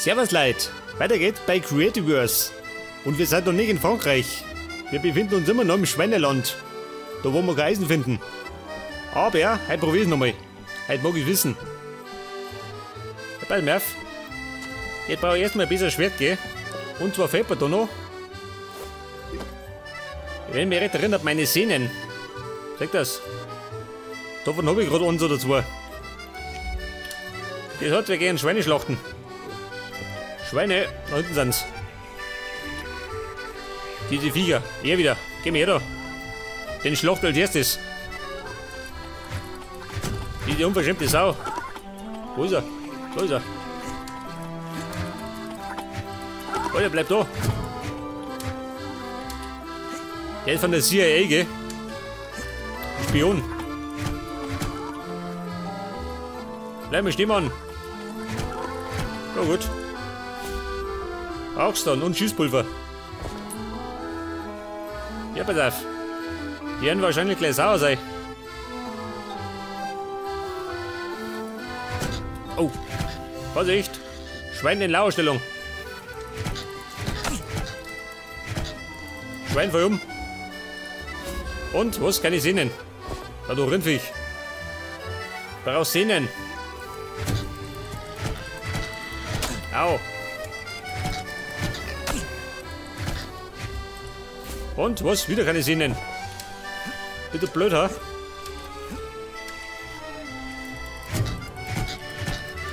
Servus Leute, weiter geht's bei Creativerse. Und wir sind noch nicht in Frankreich. Wir befinden uns immer noch im Schweineland. Da wo wir kein Eisen finden. Aber ja, heute probier ich nochmal. Heute mag ich wissen. Ja, pass mal auf. Jetzt brauche ich erstmal ein bisschen Schwert, gell? Und zwar fehlt mir da noch. Wenn mich recht erinnert, meine Sehnen. Seht das? Davon habe ich gerade eins oder zwei. Das hat wir gehen Schweine schlachten. Schweine, da hinten sind's. Diese Viecher. Hier wieder. Geh mir her da. Den schlacht als erstes. Diese unverschämte Sau. Wo ist er? Da ist er. Alter, bleib da. Der ist von der CIA, gell? Spion. Bleib mal stehen, Mann. Ja gut. Augstern und Schießpulver. Ja, pass auf. Die werden wahrscheinlich gleich sauer sein. Oh. Vorsicht. Schwein in Lauerstellung. Schwein voll um. Und, was? Keine Sehnen. Da du Rindviech. Brauchst Sehnen. Au. Und, was? Wieder keine Sehnen. Bitte blöd, ha?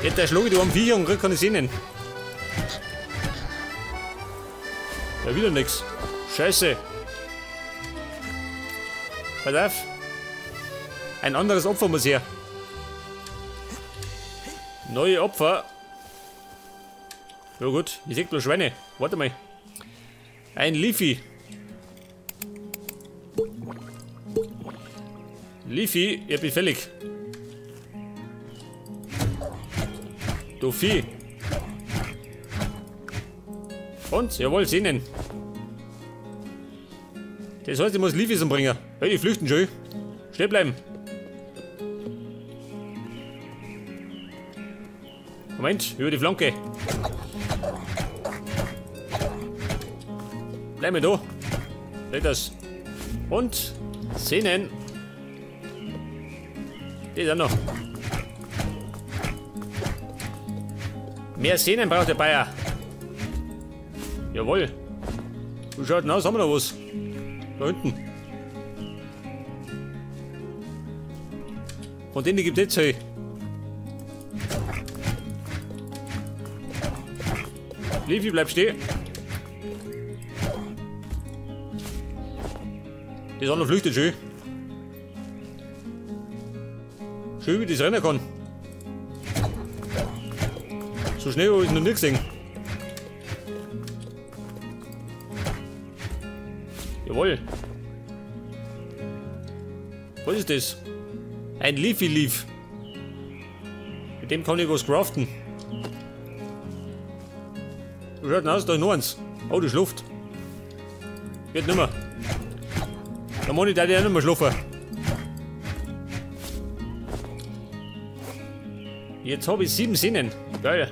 Jetzt der Schlag, du am Viecher und krieg keine Sehnen. Ja, wieder nix. Scheiße. Pass auf. Ein anderes Opfer muss her. Neue Opfer. Ja gut, ich sehe bloß Schweine. Warte mal. Ein Leafy. Leafy, ihr bin fällig. Du Vieh. Und? Jawohl, Sehnen. Das heißt, ich muss Leafys umbringen. Hey, die flüchten schon. Stehen bleiben. Moment, über die Flanke. Bleib mal da. Seht das. Und Sehnen. Die ist auch noch. Mehr Sehnen braucht der Bayer. Jawohl. Wie schaut denn aus? Haben wir noch was? Da hinten. Von denen gibt es jetzt hey. Leafy, bleib stehen. Das andere flüchtet schön. Schön, wie das rennen kann. So schnell habe ich noch nie gesehen. Jawohl. Was ist das? Ein Leafy Leaf. Mit dem kann ich was craften. Wie schaut denn aus? Da ist noch eins. Oh, das Luft. Geht nimmer. Da muss ich da nicht mehr schlafen. Jetzt habe ich 7 Sehnen. Geil.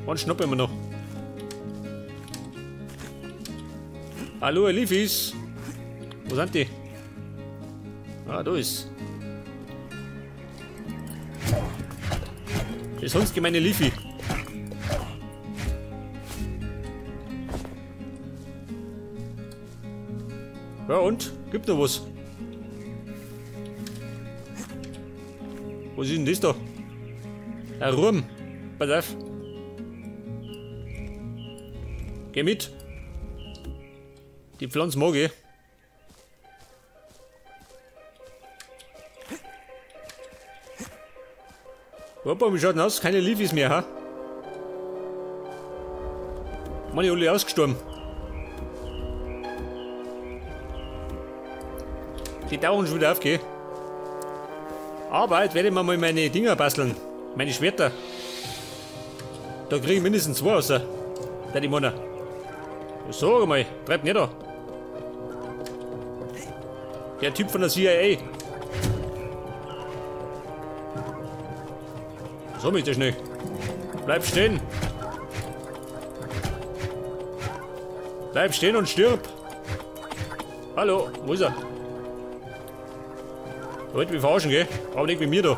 Und schnappen wir noch. Hallo, ihr Leafys. Wo sind die? Ah, da ist. Das sonst gemeine Leafy. Ja und? Gibt noch was? Was ist denn das da? Ein Wurm. Pass auf. Geh mit. Die Pflanze mag ich. Hoppa, wie schaut denn aus? Keine Leafys mehr, ha? Mann, die alle ausgestorben. Die dauern schon wieder auf, gell? Aber jetzt werde ich mir mal meine Dinger basteln. Meine Schwerter. Da kriege ich mindestens 2 raus. Da die Männer. Sag mal, treib nicht da. Der Typ von der CIA. So mit dir schnell. Bleib stehen. Bleib stehen und stirb. Hallo, wo ist er? Du wolltest mich verarschen, gell? Aber nicht mit mir da.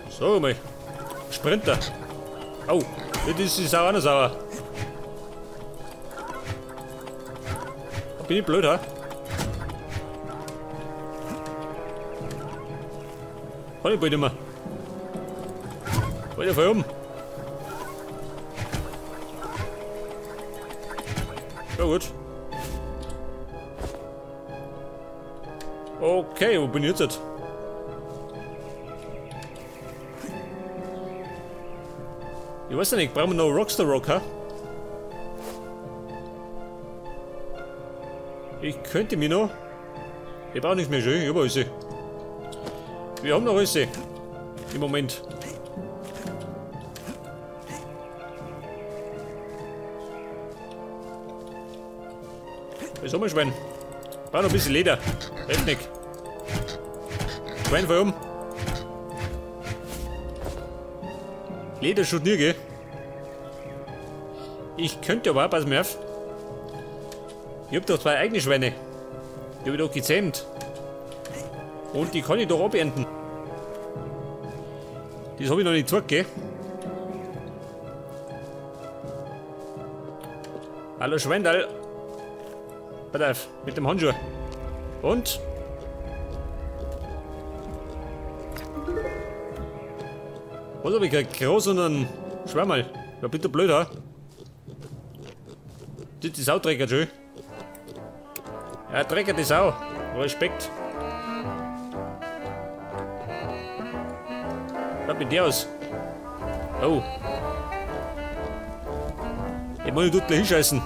So mal. Sprinter. Oh, das ist die Sau auch noch sauer. Bin ich blöd, ha? Kann ich bald nicht mehr. Weiter von oben. Ja gut. Okay, wo bin ich jetzt? Ich weiß ja nicht, brauchen wir noch Rockstar Rock, ha? Ich könnte mich noch. Ich brauche nichts mehr schön, ich habe alles. Wir haben noch alles. Im Moment. Was haben wir, Schwein? Ich brauche noch ein bisschen Leder. Hilft nicht. Schwein von oben. Leder schaut nie, gell? Ich könnte aber auch, pass mir auf. Ich hab doch 2 eigene Schweine. Die hab ich doch gezähmt. Und die kann ich doch abernten. Das habe ich noch nicht gesagt, gell? Hallo Schweindal. Pass auf, mit dem Handschuh. Und? Was habe ich gekriegt? Groß und ein Schwammerl. Ja, bitte blöd, ha? Das ist die Sauträger, schön. Ja, Drecker die Sau. Respekt. Was mit dir aus? Oh. Ich muss dort gleich hinscheißen.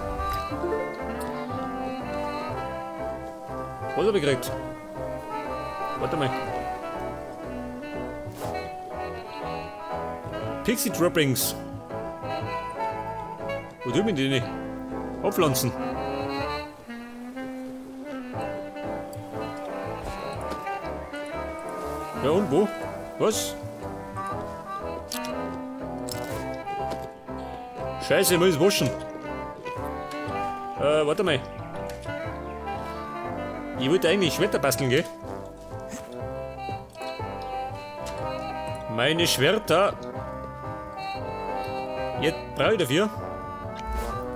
Was hab ich gekriegt? Warte mal. Pixie Droppings. Wo tun wir die nicht? Abpflanzen. Ja und wo? Was? Scheiße, ich muss waschen. Warte mal. Ich wollte eigentlich Schwerter basteln, gell? Meine Schwerter. Jetzt brauche ich dafür.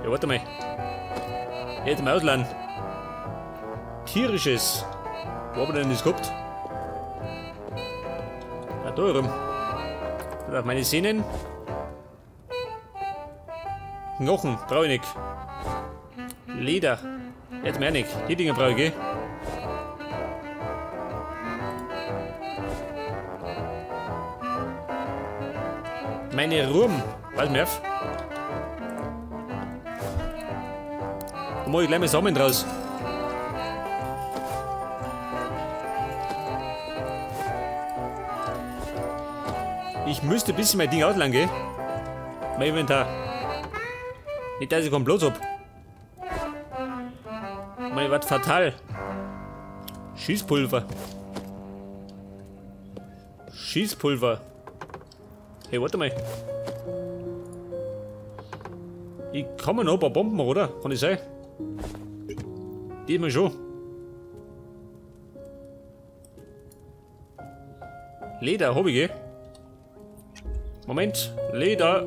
Ja, warte mal. Jetzt im Ausland. Tierisches. Wo haben wir denn das gehabt? Ah, da rum. Da auf meine Sehnen. Knochen brauche ich nicht. Leder. Jetzt mehr nicht. Die Dinge brauche ich, gell? Meine Ruhm. Pass mir auf. Da mache ich gleich mal Samen draus. Ich müsste ein bisschen mein Ding ausleihen, gell? Mein Inventar. Nicht, dass ich keinen Platz hab. Mal was fatal. Schießpulver. Schießpulver. Hey, warte mal. Ich kann mir noch ein paar Bomben, oder? Kann das sein? Die mal schon. Leder hab ich, gell? Moment. Leder.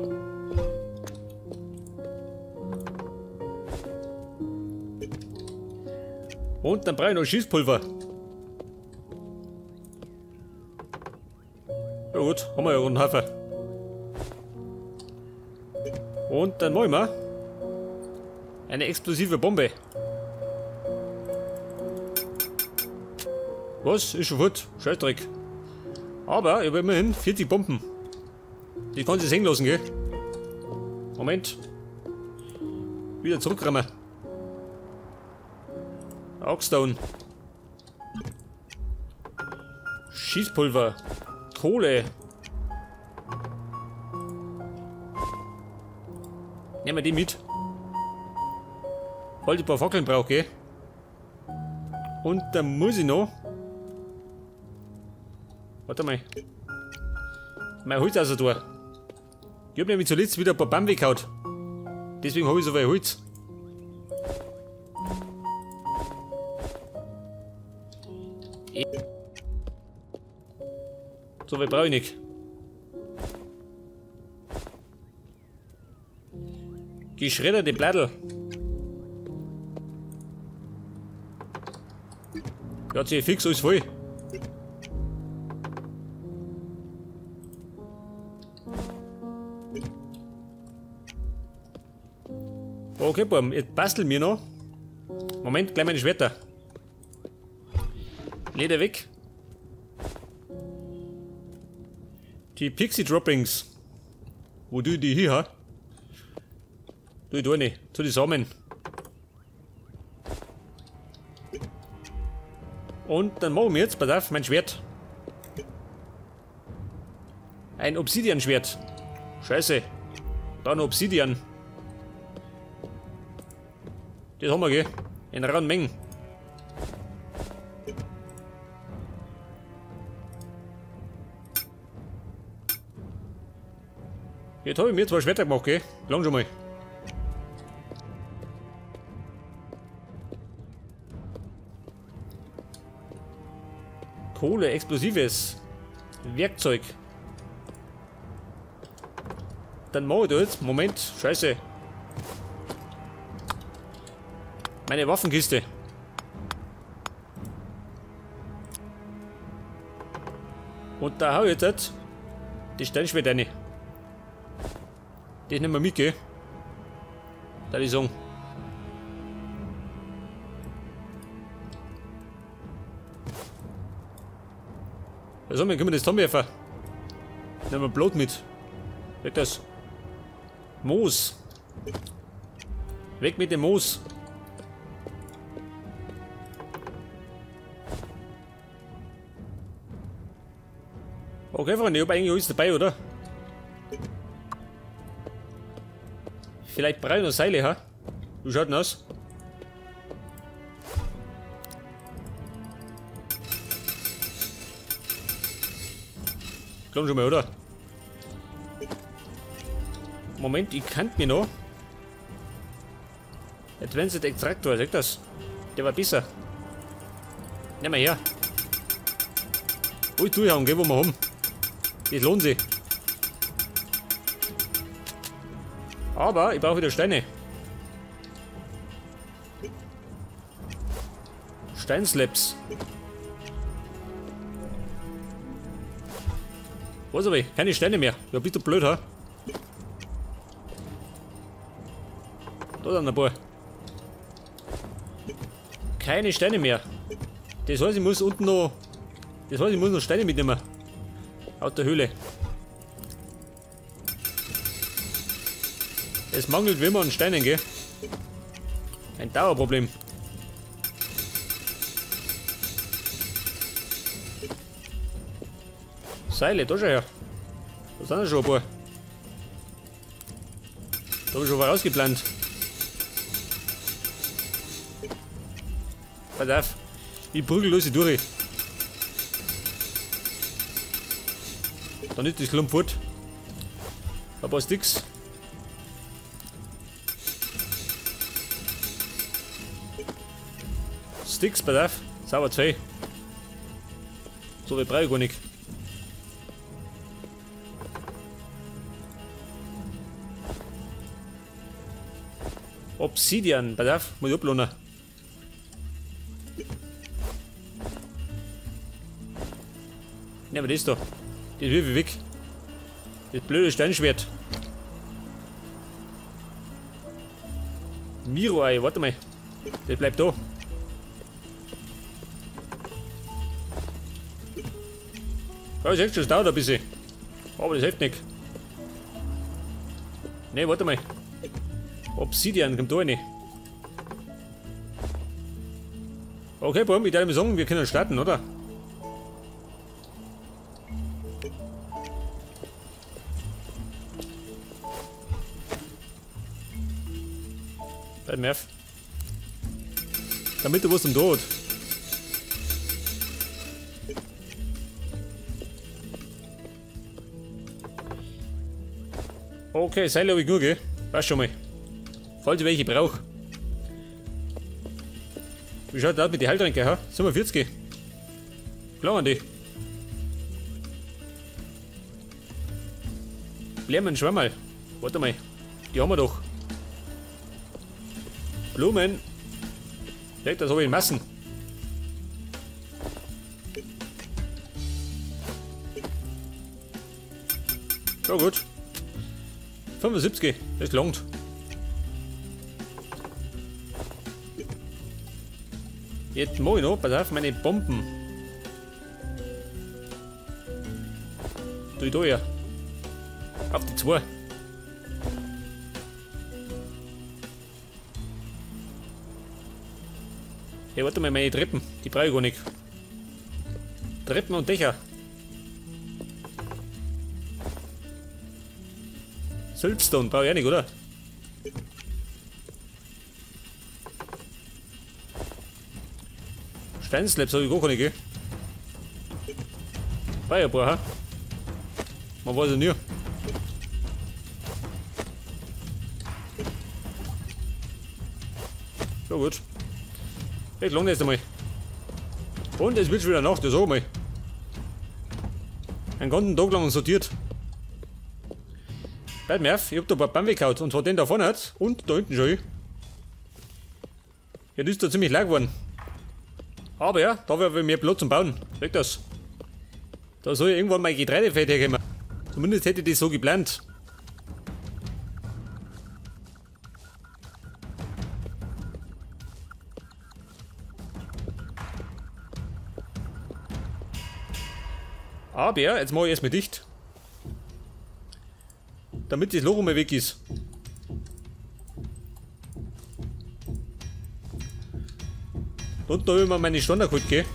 Und dann brauche ich noch Schießpulver. Ja gut, haben wir ja einen Haufen. Und dann wollen wir eine explosive Bombe. Was? Ist schon gut. Scheißdreck. Aber ich habe immerhin 40 Bomben. Die kann sich hängen lassen, gell? Moment. Wieder zurückrammen. Augstone. Schießpulver. Kohle. Nehmen wir die mit. Weil ich ein paar Fackeln brauche, gell? Und dann muss ich noch Warte mal. Mein Holz also da. Ich hab nämlich zuletzt wieder ein paar Bäume weggehauen. Deswegen habe ich so viel Holz. So viel brauche ich nicht. Geschredderte Blättel. Ja, hat sich fix alles voll. Okay, Buben, jetzt basteln wir noch. Moment, gleich meine Schwerter. Leder weg. Die Pixie Droppings. Wo du die hier hast? Tu ich da nicht. Tu die Samen. Und dann machen wir jetzt, pass auf, mein Schwert. Ein Obsidian-Schwert. Scheiße. Da noch Obsidian. Das haben wir, gell? In rauen Mengen. Jetzt habe ich mir 2 Schwerter gemacht, gell? Lang schon mal. Kohle, explosives Werkzeug. Dann mache ich da jetzt. Moment, scheiße. Meine Waffenkiste. Und da hau ich jetzt die Steinschwert rein. Das nehmen wir mit, gell? Da ich sagen. Was haben wir? Können wir das zusammenwerfen? Nehmen wir Blut mit. Weg das. Moos. Weg mit dem Moos. Okay, Freunde, ich habe eigentlich alles dabei, oder? Vielleicht brauche ich noch Seile, ha? Wie schaut denn aus? Komm schon mal, oder? Moment, ich kannte mir noch. Advanced Extractor, sag das. Der war besser. Nimm mal her. Ui, durchhauen, gell, wo wir haben. Das lohnt sich. Aber ich brauche wieder Steine. Steinslabs. Was habe ich? Keine Steine mehr. Ja, bist du blöd, ha? Da sind ein paar. Keine Steine mehr. Das heißt, ich muss unten noch. Das heißt, ich muss noch Steine mitnehmen. Aus der Höhle. Es mangelt wie immer an Steinen, gell? Ein Dauerproblem. Seile, da schau her. Da sind ja schon ein paar. Da habe ich schon was rausgeplant. Pass auf. Ich prügel los durch. Dann ist das Klump fort. Ein paar Sticks. Sticks, pass auf. Sauber 2. So viel brauche ich gar nicht. Obsidian, pass auf, muss ich ablohnen. Nehmen wir das da. Das wirf ich weg. Das blöde Steinschwert. Miro-Ei, warte mal. Das bleibt da. Ja, ich sehe schon, es dauert ein bisschen. Aber das hilft nicht. Ne, warte mal. Obsidian, kommt da rein. Okay, Brom, ich darf mal sagen, wir können starten, oder? Bleib mir auf. Damit du was zum Tod. Okay, Seil habe ich genug, gell? Passt schon mal. Falls ich welche brauche. Wie schaut das aus mit den Heiltränken, ha? 47. Klar an die. Blämen, Schwammerl. Warte mal. Die haben wir doch. Blumen. Leg, das habe ich in Massen. Ja gut. 75, das langt. Jetzt mach ich noch, pass auf, meine Bomben. Tu ich da her. Auf die 2. Hey, warte mal, meine Treppen, die brauche ich gar nicht. Treppen und Dächer. Siltstone brauche ich auch nicht, oder? Steinslabs habe ich gar keine, gell? Bayerbohr, ha? Man weiß ja nie. Ja gut. Echt lang jetzt einmal. Und es wird schon wieder Nacht, das auch mal. Einen ganzen Tag lang sortiert. Bleib mir auf, ich hab da ein paar Bäume weggehauen. Und zwar den da vorne hat und da hinten schon. Ja, das ist da ziemlich leer geworden. Aber ja, da wäre mehr Platz zum Bauen. Weg das. Da soll ja irgendwann mein Getreidefeld herkommen. Zumindest hätte ich das so geplant. Aber ja, jetzt mache ich erstmal dicht. Damit das Loch mal weg ist. Und da habe ich mir meine Standard geholt, gell?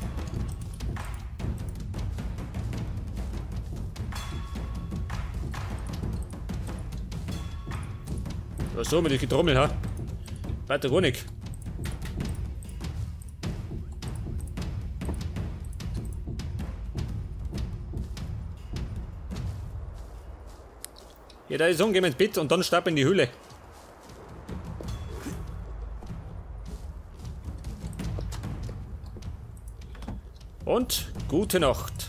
Was so mit den Getrommel, ha? Weiter gar nicht. Ja, da ist so, gehen wir ins Bett und dann starten wir in die Höhle. Und gute Nacht.